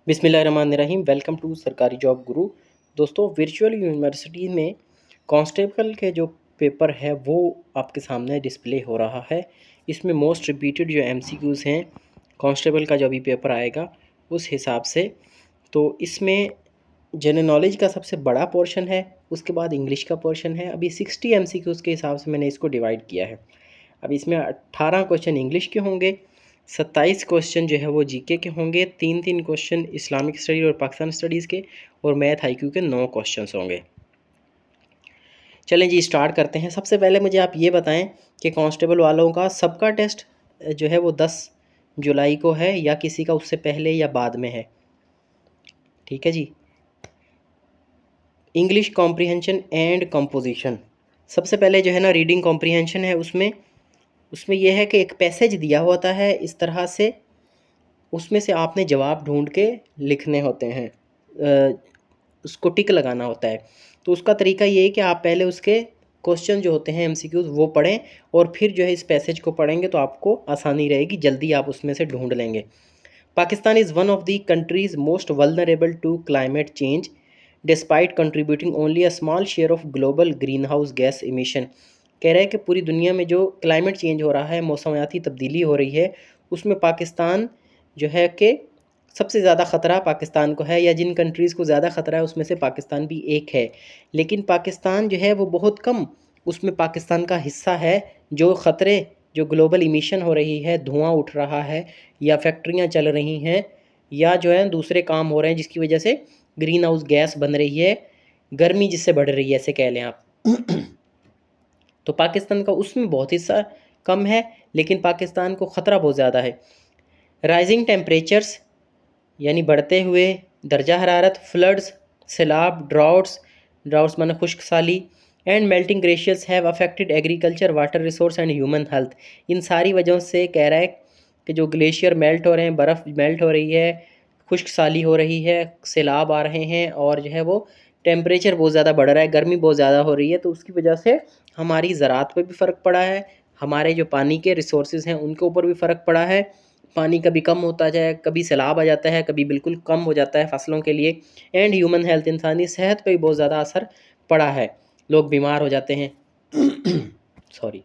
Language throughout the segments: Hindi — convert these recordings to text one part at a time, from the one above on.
बिस्मिल्लाहिर्रहमानिर्रहीम। वेलकम टू सरकारी जॉब गुरु। दोस्तों, वर्चुअल यूनिवर्सिटी में कांस्टेबल के जो पेपर है वो आपके सामने डिस्प्ले हो रहा है। इसमें मोस्ट रिपीटेड जो एमसीक्यूज़ हैं कांस्टेबल का जो अभी पेपर आएगा उस हिसाब से, तो इसमें जनरल नॉलेज का सबसे बड़ा पोर्शन है, उसके बाद इंग्लिश का पोर्शन है। अभी 60 एमसीक्यूज़ के हिसाब से मैंने इसको डिवाइड किया है। अब इसमें 18 क्वेश्चन इंग्लिश के होंगे, 27 क्वेश्चन जो है वो जीके के होंगे, 3 क्वेश्चन इस्लामिक स्टडी और पाकिस्तान स्टडीज़ के, और मैथ आईक्यू के 9 क्वेश्चंस होंगे। चलें जी, स्टार्ट करते हैं। सबसे पहले मुझे आप ये बताएं कि कांस्टेबल वालों का सबका टेस्ट जो है वो 10 जुलाई को है या किसी का उससे पहले या बाद में है। ठीक है जी। इंग्लिश कॉम्प्रिहेंशन एंड कंपोजिशन, सबसे पहले जो है ना रीडिंग कॉम्प्रिहेंशन है। उसमें यह है कि एक पैसेज दिया होता है इस तरह से, उसमें से आपने जवाब ढूंढ के लिखने होते हैं, उसको टिक लगाना होता है। तो उसका तरीका ये है कि आप पहले उसके क्वेश्चन जो होते हैं एमसीक्यूज वो पढ़ें और फिर जो है इस पैसेज को पढ़ेंगे तो आपको आसानी रहेगी, जल्दी आप उसमें से ढूंढ लेंगे। Pakistan is one of the countries most vulnerable to climate change despite contributing only a small share of global green house gas emission. कह रहा है कि पूरी दुनिया में जो क्लाइमेट चेंज हो रहा है, मौसमियाती तब्दीली हो रही है, उसमें पाकिस्तान जो है कि सबसे ज़्यादा ख़तरा पाकिस्तान को है, या जिन कंट्रीज़ को ज़्यादा ख़तरा है उसमें से पाकिस्तान भी एक है। लेकिन पाकिस्तान जो है वो बहुत कम उसमें पाकिस्तान का हिस्सा है जो ख़तरे, जो ग्लोबल इमिशन हो रही है, धुआं उठ रहा है या फैक्ट्रियाँ चल रही हैं या जो है दूसरे काम हो रहे हैं जिसकी वजह से ग्रीन हाउस गैस बन रही है, गर्मी जिससे बढ़ रही है, ऐसे कह लें आप। तो पाकिस्तान का उसमें बहुत हिस्सा कम है, लेकिन पाकिस्तान को ख़तरा बहुत ज़्यादा है। राइजिंग टेम्परेचर्स यानी बढ़ते हुए दर्जा हरारत, फ्लड्स, सैलाब, ड्राउट्स माना खुश्क साली, and melting glaciers have affected agriculture, water resource and human health. इन सारी वजहों से कह रहा है कि जो ग्लेशियर मेल्ट हो रहे हैं, बर्फ़ मेल्ट हो रही है, खुश्क साली हो रही है, सैलाब आ रहे हैं, और जो है वो टेम्परेचर बहुत ज़्यादा बढ़ रहा है, गर्मी बहुत ज़्यादा हो रही है। तो उसकी वजह से हमारी ज़राअत पे भी फ़र्क पड़ा है, हमारे जो पानी के रिसोर्सेज हैं उनके ऊपर भी फ़र्क पड़ा है। पानी कभी कम होता जाए, कभी सैलाब आ जाता है, कभी बिल्कुल कम हो जाता है फसलों के लिए। एंड ह्यूमन हेल्थ, इंसानी सेहत पे भी बहुत ज़्यादा असर पड़ा है, लोग बीमार हो जाते हैं। Sorry.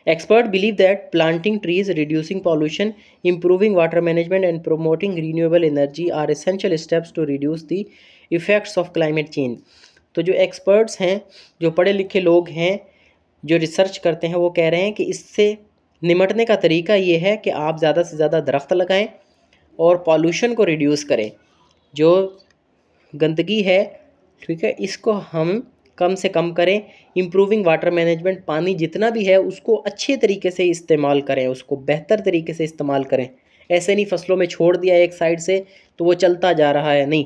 Experts believe that planting trees, reducing pollution, improving water management, and promoting renewable energy are essential steps to reduce the effects of climate change. तो जो एक्सपर्ट्स हैं, जो पढ़े लिखे लोग हैं, जो रिसर्च करते हैं, वो कह रहे हैं कि इससे निमटने का तरीका ये है कि आप ज़्यादा से ज़्यादा दरख्त लगाएं और पॉल्यूशन को रिड्यूस करें। जो गंदगी है, ठीक है, इसको हम कम से कम करें। इम्प्रूविंग वाटर मैनेजमेंट, पानी जितना भी है उसको अच्छे तरीके से इस्तेमाल करें, उसको बेहतर तरीके से इस्तेमाल करें। ऐसे नहीं फसलों में छोड़ दिया एक साइड से तो वो चलता जा रहा है, नहीं।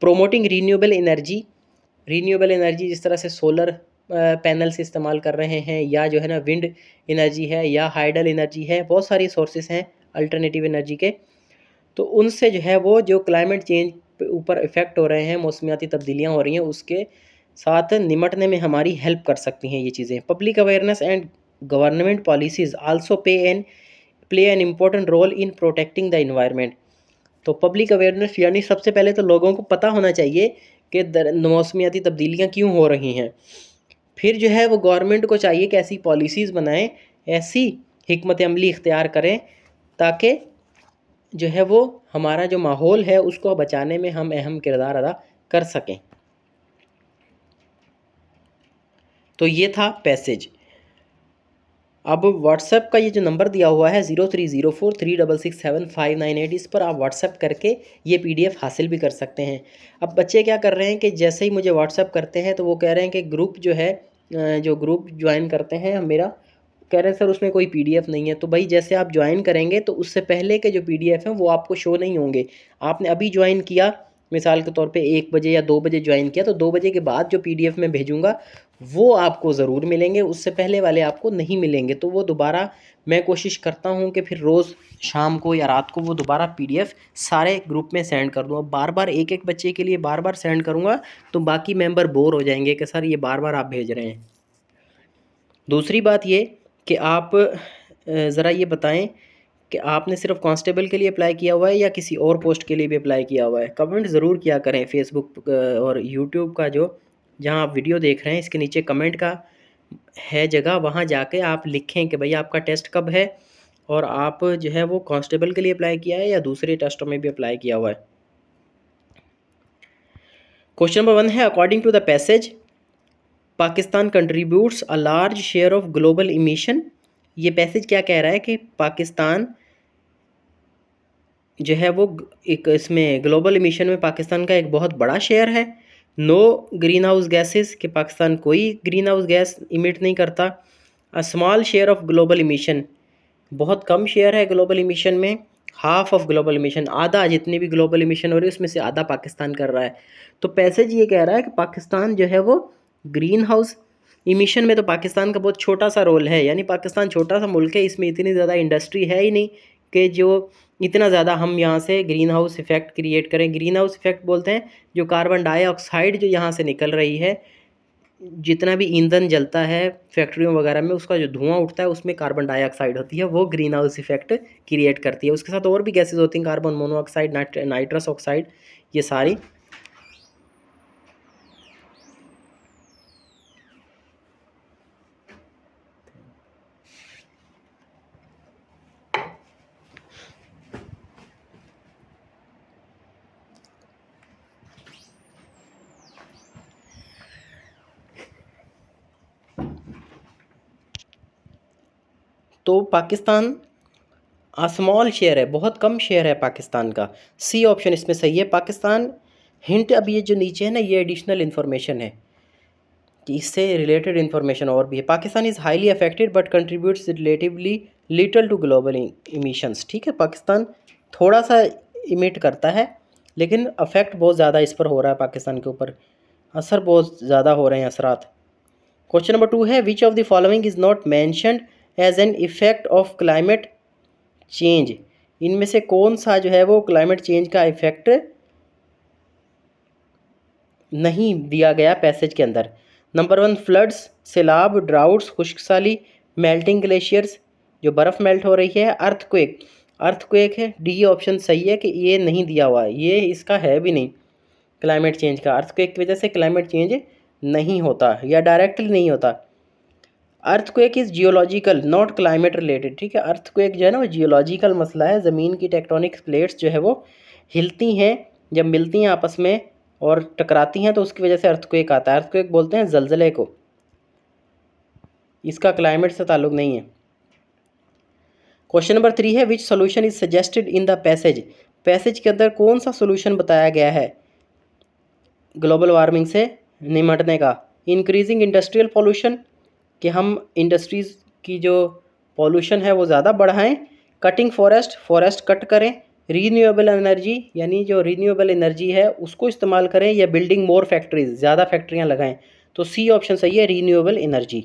प्रोमोटिंग रीन्यूएबल एनर्जी जिस तरह से सोलर पैनल से इस्तेमाल कर रहे हैं, या जो है ना विंड एनर्जी है, या हाइडल एनर्जी है, बहुत सारी सोर्सेस हैं अल्टरनेटिव एनर्जी के। तो उनसे जो है वो जो क्लाइमेट चेंज पे ऊपर इफ़ेक्ट हो रहे हैं, मौसमियाती तब्दीलियाँ हो रही हैं, उसके साथ निमटने में हमारी हेल्प कर सकती हैं ये चीज़ें। Public awareness and government policies also play an important role in protecting the environment. तो पब्लिक अवेयरनेस यानी सबसे पहले तो लोगों को पता होना चाहिए कि मौसमियाती तब्दीलियाँ क्यों हो रही हैं। फिर जो है वो गवर्नमेंट को चाहिए कि ऐसी पॉलिसीज़ बनाएं, ऐसी हिकमत अमली इख्तियार करें ताकि जो है वो हमारा जो माहौल है उसको बचाने में हम अहम किरदार अदा कर सकें। तो ये था पैसेज। अब व्हाट्सएप का ये जो नंबर दिया हुआ है 0304366759 इस पर आप व्हाट्सएप करके ये पीडीएफ हासिल भी कर सकते हैं। अब बच्चे क्या कर रहे हैं कि जैसे ही मुझे व्हाट्सएप करते हैं तो वो कह रहे हैं कि ग्रुप जो है, जो ग्रुप ज्वाइन करते हैं मेरा, कह रहे हैं सर उसमें कोई पीडीएफ नहीं है। तो भाई जैसे आप ज्वाइन करेंगे तो उससे पहले के जो पीडीएफ हैं वो आपको शो नहीं होंगे। आपने अभी ज्वाइन किया, मिसाल के तौर पे 1 बजे या 2 बजे ज्वाइन किया, तो 2 बजे के बाद जो पीडीएफ मैं भेजूँगा वो आपको ज़रूर मिलेंगे, उससे पहले वाले आपको नहीं मिलेंगे। तो वो दोबारा मैं कोशिश करता हूँ कि फिर रोज़ शाम को या रात को वो दोबारा पीडीएफ सारे ग्रुप में सेंड कर दूँ। अब बार-बार एक-एक बच्चे के लिए बार-बार सेंड करूँगा तो बाकी मेंबर बोर हो जाएंगे कि सर ये बार-बार आप भेज रहे हैं। दूसरी बात ये कि आप ज़रा ये बताएं कि आपने सिर्फ कांस्टेबल के लिए अप्लाई किया हुआ है या किसी और पोस्ट के लिए भी अप्लाई किया हुआ है। कमेंट ज़रूर किया करें। फेसबुक और यूट्यूब का जो जहां आप वीडियो देख रहे हैं इसके नीचे कमेंट का है जगह, वहां जाके आप लिखें कि भाई आपका टेस्ट कब है और आप जो है वो कांस्टेबल के लिए अप्लाई किया है या दूसरे टेस्टों में भी अप्लाई किया हुआ है। क्वेश्चन नंबर 1 है, according to the passage Pakistan contributes a large share of global emission. ये पैसेज क्या कह रहा है कि पाकिस्तान जो है वो एक इसमें ग्लोबल इमिशन में पाकिस्तान का एक बहुत बड़ा शेयर है। नो ग्रीन हाउस गैसेस, कि पाकिस्तान कोई ग्रीन हाउस गैस इमिट नहीं करता। अ small share of global emission, बहुत कम शेयर है ग्लोबल इमिशन में। हाफ ऑफ ग्लोबल इमिशन, आधा, जितनी भी ग्लोबल इमिशन हो रही है उसमें से आधा पाकिस्तान कर रहा है। तो पैसेज ये कह रहा है कि पाकिस्तान जो है वो ग्रीन हाउस इमिशन में तो पाकिस्तान का बहुत छोटा सा रोल है, यानी पाकिस्तान छोटा सा मुल्क है, इसमें इतनी ज़्यादा इंडस्ट्री है ही नहीं कि जो इतना ज़्यादा हम यहाँ से ग्रीन हाउस इफ़ेक्ट क्रिएट करें। ग्रीन हाउस इफ़ेक्ट बोलते हैं जो कार्बन डाइऑक्साइड जो यहाँ से निकल रही है, जितना भी ईंधन जलता है फैक्ट्रियों वगैरह में, उसका जो धुआं उठता है उसमें कार्बन डाइऑक्साइड होती है, वो ग्रीन हाउस इफेक्ट क्रिएट करती है। उसके साथ और भी गैसेज होती हैं, कार्बन मोनोऑक्साइड, नाइट्रस ऑक्साइड, ये सारी। तो पाकिस्तान स्मॉल शेयर है, बहुत कम शेयर है पाकिस्तान का। सी ऑप्शन इसमें सही है, पाकिस्तान। हिंट, अब ये जो नीचे है ना, ये एडिशनल इन्फॉर्मेशन है कि इससे रिलेटेड इन्फॉर्मेशन और भी है। Pakistan is highly affected but contributes relatively little to global emissions. ठीक है, पाकिस्तान थोड़ा सा इमिट करता है लेकिन अफेक्ट बहुत ज़्यादा इस पर हो रहा है, पाकिस्तान के ऊपर असर बहुत ज़्यादा हो रहे हैं असरात। क्वेश्चन नंबर 2 है, which of the following is not mentioned as an effect of climate change. इनमें से कौन सा जो है वो क्लाइमेट चेंज का इफेक्ट नहीं दिया गया पैसेज के अंदर। नंबर 1, फ्लड्स, सैलाब, ड्राउट्स, खुश्कसाली, मेल्टिंग ग्लेशियर्स, जो बर्फ़ मेल्ट हो रही है, अर्थक्वेक। अर्थक्वेक है, डी ऑप्शन सही है कि ये नहीं दिया हुआ है, ये इसका है भी नहीं क्लाइमेट चेंज का। अर्थक्वेक की वजह से क्लाइमेट चेंज नहीं होता या डायरेक्टली नहीं होता। Earthquake is geological not climate related. ठीक है, अर्थक्वेक जो है ना वो जियोलॉजिकल मसला है, ज़मीन की टेक्टोनिक प्लेट्स जो है वो हिलती हैं, जब मिलती हैं आपस में और टकराती हैं तो उसकी वजह से अर्थक्वेक आता है। अर्थक्वेक बोलते हैं जलजले को, इसका क्लाइमेट से ताल्लुक नहीं है। क्वेश्चन नंबर 3 है, which solution is suggested in the passage. Passage के अंदर कौन सा सोल्यूशन बताया गया है ग्लोबल वार्मिंग से निमटने का। इंक्रीजिंग इंडस्ट्रियल पॉल्यूशन, कि हम इंडस्ट्रीज़ की जो पॉल्यूशन है वो ज़्यादा बढ़ाएं। कटिंग फॉरेस्ट, फॉरेस्ट कट करें। रीन्यूएबल एनर्जी, यानी जो रीन्यूएबल एनर्जी है उसको इस्तेमाल करें, या बिल्डिंग मोर फैक्ट्रीज, ज़्यादा फैक्ट्रियाँ लगाएं। तो सी ऑप्शन सही है, रीन्यूएबल एनर्जी।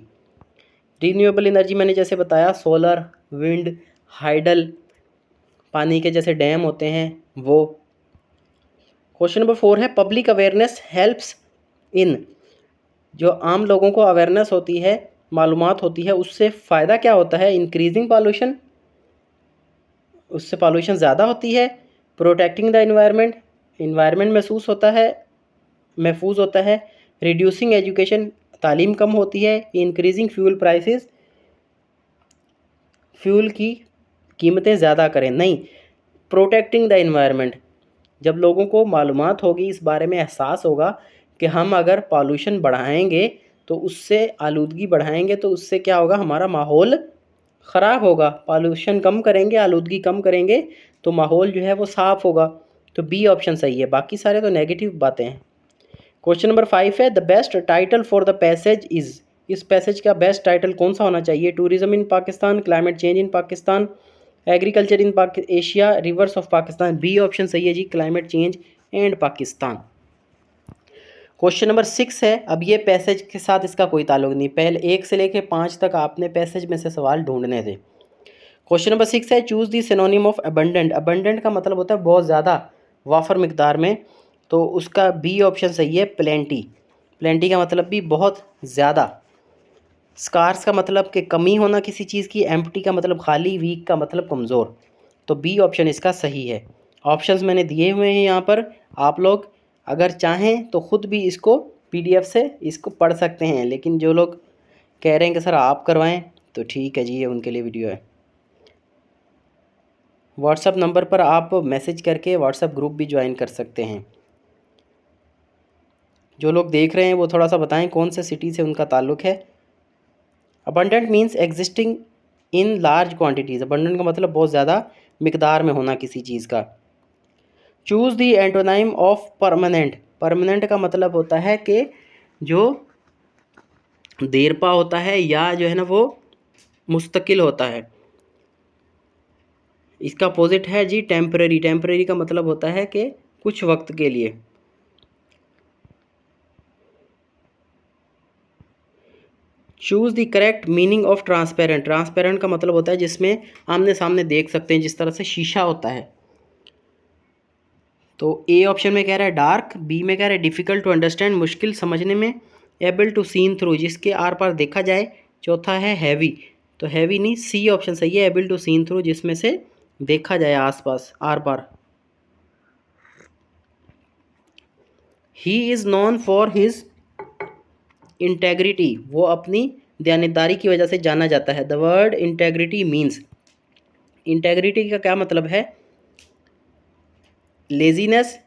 रीन्यूएबल एनर्जी मैंने जैसे बताया, सोलर, विंड, हाइडल, पानी के जैसे डैम होते हैं वो। क्वेश्चन नंबर 4 है, पब्लिक अवेयरनेस हेल्प्स इन, जो आम लोगों को अवेयरनेस होती है, मालूमात होती है, उससे फ़ायदा क्या होता है। इंक्रीजिंग पॉल्यूशन, उससे पॉल्यूशन ज़्यादा होती है। प्रोटेक्टिंग द इन्वायरमेंट, इन्वायरमेंट महफूज होता है। रिड्यूसिंग एजुकेशन, तालीम कम होती है। इंक्रीजिंग फ्यूल प्राइसेस, फ्यूल की कीमतें ज़्यादा करें, नहीं। प्रोटेक्टिंग द इन्वायरमेंट, जब लोगों को मालूमात होगी, इस बारे में एहसास होगा कि हम अगर पॉल्यूशन बढ़ाएंगे तो उससे आलूदगी बढ़ाएंगे तो उससे क्या होगा, हमारा माहौल ख़राब होगा। पॉल्यूशन कम करेंगे, आलूदगी कम करेंगे तो माहौल जो है वो साफ़ होगा। तो बी ऑप्शन सही है, बाकी सारे तो नेगेटिव बातें हैं। क्वेश्चन नंबर 5 है, the best title for the passage is. इस पैसेज का बेस्ट टाइटल कौन सा होना चाहिए। Tourism in Pakistan, climate change in Pakistan, agriculture in Asia, rivers of Pakistan. B option सही है जी, climate change and Pakistan. Question number 6 है, अब ये पैसेज के साथ इसका कोई ताल्लुक नहीं, पहले 1 से लेकर 5 तक आपने पैसेज में से सवाल ढूंढने थे। क्वेश्चन नंबर 6 है, choose the synonym of abundant. Abundant का मतलब होता है बहुत ज़्यादा, वाफर मिकदार में, तो उसका बी ऑप्शन सही है, प्लेंटी। प्लेंटी का मतलब भी बहुत ज़्यादा। स्कार्स का मतलब कि कमी होना किसी चीज़ की, एम्प्टी का मतलब खाली, वीक का मतलब कमज़ोर। तो बी ऑप्शन इसका सही है। ऑप्शंस मैंने दिए हुए हैं यहाँ पर, आप लोग अगर चाहें तो ख़ुद भी इसको पीडीएफ से इसको पढ़ सकते हैं, लेकिन जो लोग कह रहे हैं कि सर आप करवाएं तो ठीक है जी, ये उनके लिए वीडियो है। व्हाट्सअप नंबर पर आप मैसेज करके व्हाट्सअप ग्रुप भी ज्वाइन कर सकते हैं। जो लोग देख रहे हैं वो थोड़ा सा बताएं कौन से सिटी से उनका ताल्लुक़ है। Abundant means existing in large quantities. Abundant का मतलब बहुत ज़्यादा मिकदार में होना किसी चीज़ का। Choose the antonym of permanent. Permanent का मतलब होता है कि जो देरपा होता है या जो है ना वो मुस्तकिल होता है। इसका अपोजिट है जी टेम्परेरी। टेम्परेरी का मतलब होता है कि कुछ वक्त के लिए। Choose the correct meaning of transparent. Transparent का मतलब होता है जिसमें आमने सामने देख सकते हैं, जिस तरह से शीशा होता है। तो ए ऑप्शन में कह रहा है डार्क, बी में कह रहा है डिफ़िकल्ट टू अंडरस्टैंड, मुश्किल समझने में, एबल टू सीन थ्रू, जिसके आर पार देखा जाए। चौथा है हैवी, तो हैवी नहीं, सी ऑप्शन सही है, एबल टू सीन थ्रू, जिसमें से देखा जाए आसपास आर पार। He is known for his integrity, वो अपनी दयानतदारी की वजह से जाना जाता है। The word integrity means, integrity का क्या मतलब है? लेजीनेस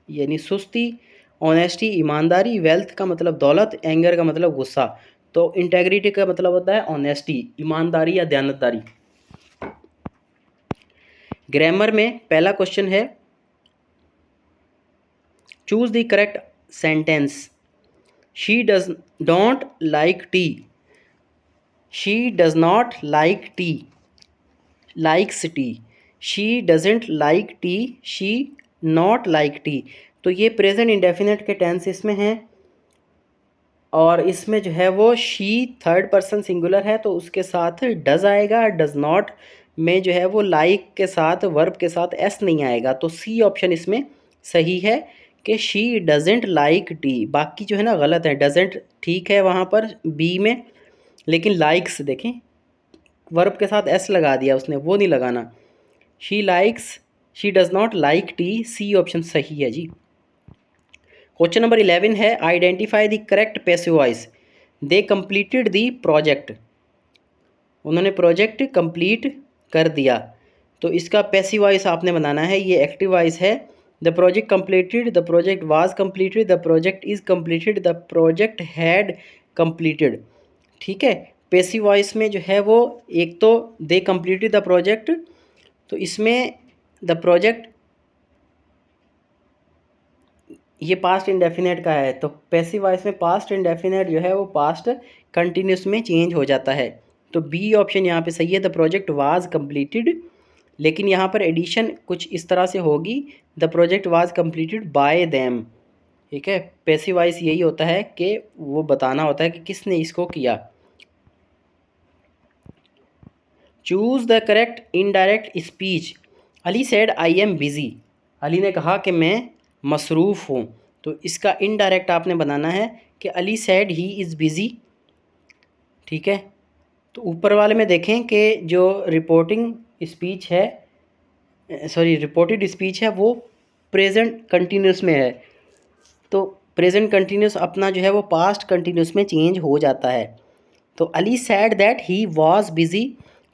यानी सुस्ती, ऑनेस्टी ईमानदारी, वेल्थ का मतलब दौलत, एंगर का मतलब गुस्सा। तो इंटेग्रिटी का मतलब होता है ऑनेस्टी, ईमानदारी या दयानतदारी। ग्रामर में पहला क्वेश्चन है choose the correct sentence. She does don't like T, she does not like T, likes T, she doesn't like T, she not like T. तो ये प्रेजेंट इंडेफिनेट के टेंस इसमें हैं, और इसमें जो है वो शी थर्ड पर्सन सिंगुलर है तो उसके साथ डज आएगा। डज नॉट में जो है वो लाइक के साथ वर्ब के साथ एस नहीं आएगा। तो सी ऑप्शन इसमें सही है कि शी डजेंट लाइक टी। बाकी जो है ना गलत है। डजेंट ठीक है वहाँ पर बी में, लेकिन लाइक्स देखें वर्ब के साथ एस लगा दिया उसने, वो नहीं लगाना। She likes, she does not like tea, C option सही है जी। क्वेश्चन नंबर 11 है identify the correct passive voice. They completed the project, उन्होंने प्रोजेक्ट कंप्लीट कर दिया। तो इसका पैसिव वॉइस आपने बनाना है, ये एक्टिव वॉइस है। The project completed, the project was completed, the project is completed, the project had completed. ठीक है, पैसिव वॉइस में जो है वो एक तो दे कंप्लीटेड द प्रोजेक्ट, तो इसमें द प्रोजेक्ट ये पास्ट इंडेफिनेट का है, तो पैसिव वॉइस में पास्ट इंडेफिनेट जो है वो पास्ट कंटिन्यूस में चेंज हो जाता है। तो बी ऑप्शन यहाँ पे सही है, द प्रोजेक्ट वाज कंप्लीटेड। लेकिन यहाँ पर एडिशन कुछ इस तरह से होगी, the project was completed by them. ठीक है, पैसिव वॉइस यही होता है कि वो बताना होता है कि किसने इसको किया। Choose the correct indirect speech. Ali said I am busy, Ali ने कहा कि मैं मसरूफ़ हूँ। तो इसका इनडायरेक्ट आपने बनाना है कि Ali said he is busy. ठीक है, तो ऊपर वाले में देखें कि जो रिपोर्टिंग स्पीच है, सॉरी रिपोर्टेड स्पीच है, वो प्रेजेंट कंटिन्यूस में है। तो प्रेजेंट कंटिन्यूस अपना जो है वो पास्ट कंटिन्यूस में चेंज हो जाता है। तो Ali said that he was busy,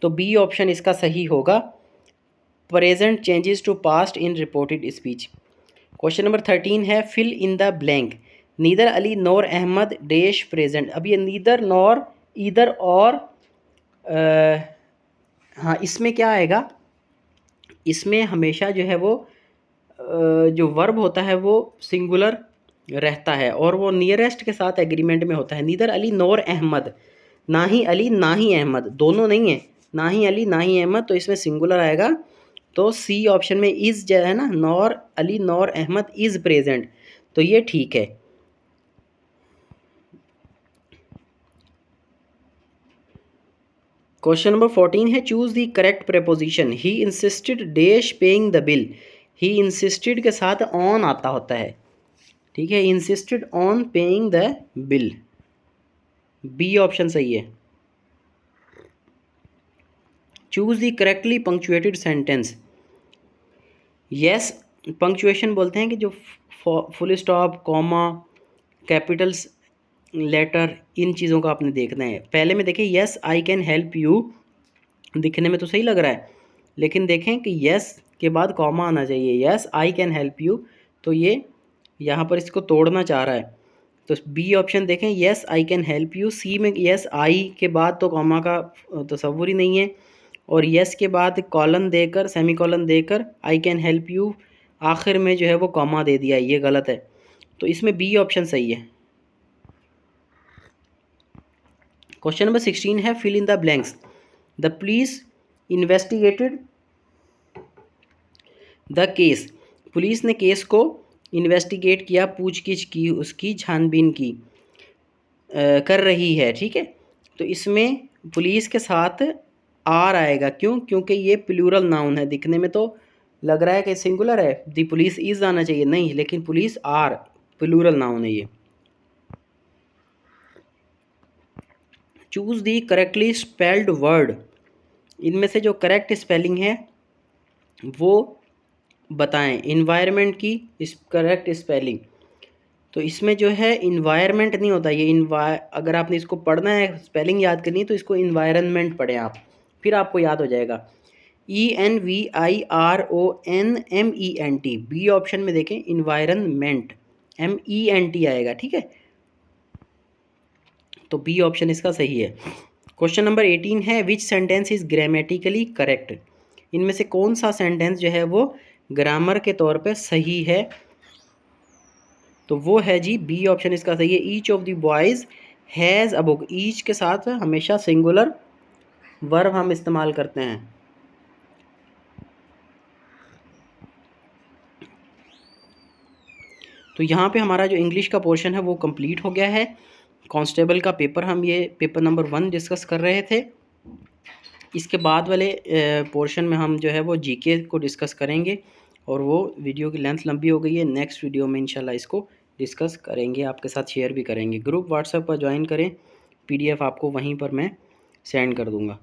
तो बी ऑप्शन इसका सही होगा, present changes to past in reported speech. Question number 13 है fill in the blank. Neither Ali nor Ahmad dash present. अब ये नीदर नौर ईदर और हाँ इसमें क्या आएगा, इसमें हमेशा जो है वो जो वर्ब होता है वो सिंगुलर रहता है और वो नियरेस्ट के साथ एग्रीमेंट में होता है। नीदर अली नौर अहमद, ना ही अली ना ही अहमद, दोनों नहीं है, ना ही अली ना ही अहमद, तो इसमें सिंगुलर आएगा। तो सी ऑप्शन में इज़ जो है ना, nor Ali nor Ahmad is present, तो ये ठीक है। क्वेश्चन नंबर 14 है choose the correct preposition. He insisted dash paying the bill. He insisted के साथ ऑन आता होता है। ठीक है, insisted on paying the bill, B option सही है। Choose the correctly punctuated sentence. Yes punctuation बोलते हैं कि जो full stop, comma, capitals letter, इन चीज़ों का आपने देखना है। पहले में देखें yes I can help you, दिखने में तो सही लग रहा है, लेकिन देखें कि यस के बाद कॉमा आना चाहिए। Yes I can help you, तो ये यहाँ पर इसको तोड़ना चाह रहा है। तो बी ऑप्शन देखें yes I can help you. C में यस आई के बाद तो कॉमा का तसव्वुर ही नहीं है, और यस के बाद कॉलन देकर, सेमी कॉलन देकर आई कैन हेल्प यू आखिर में जो है वो कॉमा दे दिया, ये गलत है। तो इसमें बी ऑप्शन सही है। क्वेश्चन नंबर 16 है fill in the blanks. The police investigated the case. Police ने केस को इन्वेस्टिगेट किया, पूछगिछ की, उसकी छानबीन की, कर रही है, ठीक है। तो इसमें पुलिस के साथ आर आएगा, क्यों? क्योंकि ये प्लूरल नाउन है। दिखने में तो लग रहा है कि सिंगुलर है, दी पुलिस इज आना चाहिए, नहीं, लेकिन पुलिस आर प्लूरल नाउन है ये। चूज दी करेक्टली स्पेल्ड वर्ड। इनमें से जो करेक्ट स्पेलिंग है वो बताएं। इन्वायरमेंट की करेक्ट स्पेलिंग, तो इसमें जो है इन्वायरमेंट नहीं होता, ये अगर आपने इसको पढ़ना है, स्पेलिंग याद करनी है, तो इसको इन्वायरमेंट पढ़ें आप, फिर आपको याद हो जाएगा। ENVIRONMENT, बी ऑप्शन में देखें इन्वायरमेंट, MENT आएगा, ठीक है। तो बी ऑप्शन इसका सही है। क्वेश्चन नंबर 18 है विच सेंटेंस इज ग्रामेटिकली करेक्ट। इनमें से कौन सा सेंटेंस जो है वो ग्रामर के तौर पे सही है? तो वो है जी बी ऑप्शन इसका सही है। Each of the boys has a book. Each के साथ हमेशा सिंगुलर वर्ब हम इस्तेमाल करते हैं। तो यहाँ पे हमारा जो इंग्लिश का पोर्शन है वो कंप्लीट हो गया है। कांस्टेबल का पेपर, हम ये पेपर नंबर 1 डिस्कस कर रहे थे। इसके बाद वाले पोर्शन में हम जो है वो जीके को डिस्कस करेंगे, और वो वीडियो की लेंथ लंबी हो गई है। नेक्स्ट वीडियो में इंशाल्लाह इसको डिस्कस करेंगे, आपके साथ शेयर भी करेंगे। ग्रुप व्हाट्सएप पर ज्वाइन करें, PDF आपको वहीं पर मैं सेंड कर दूँगा।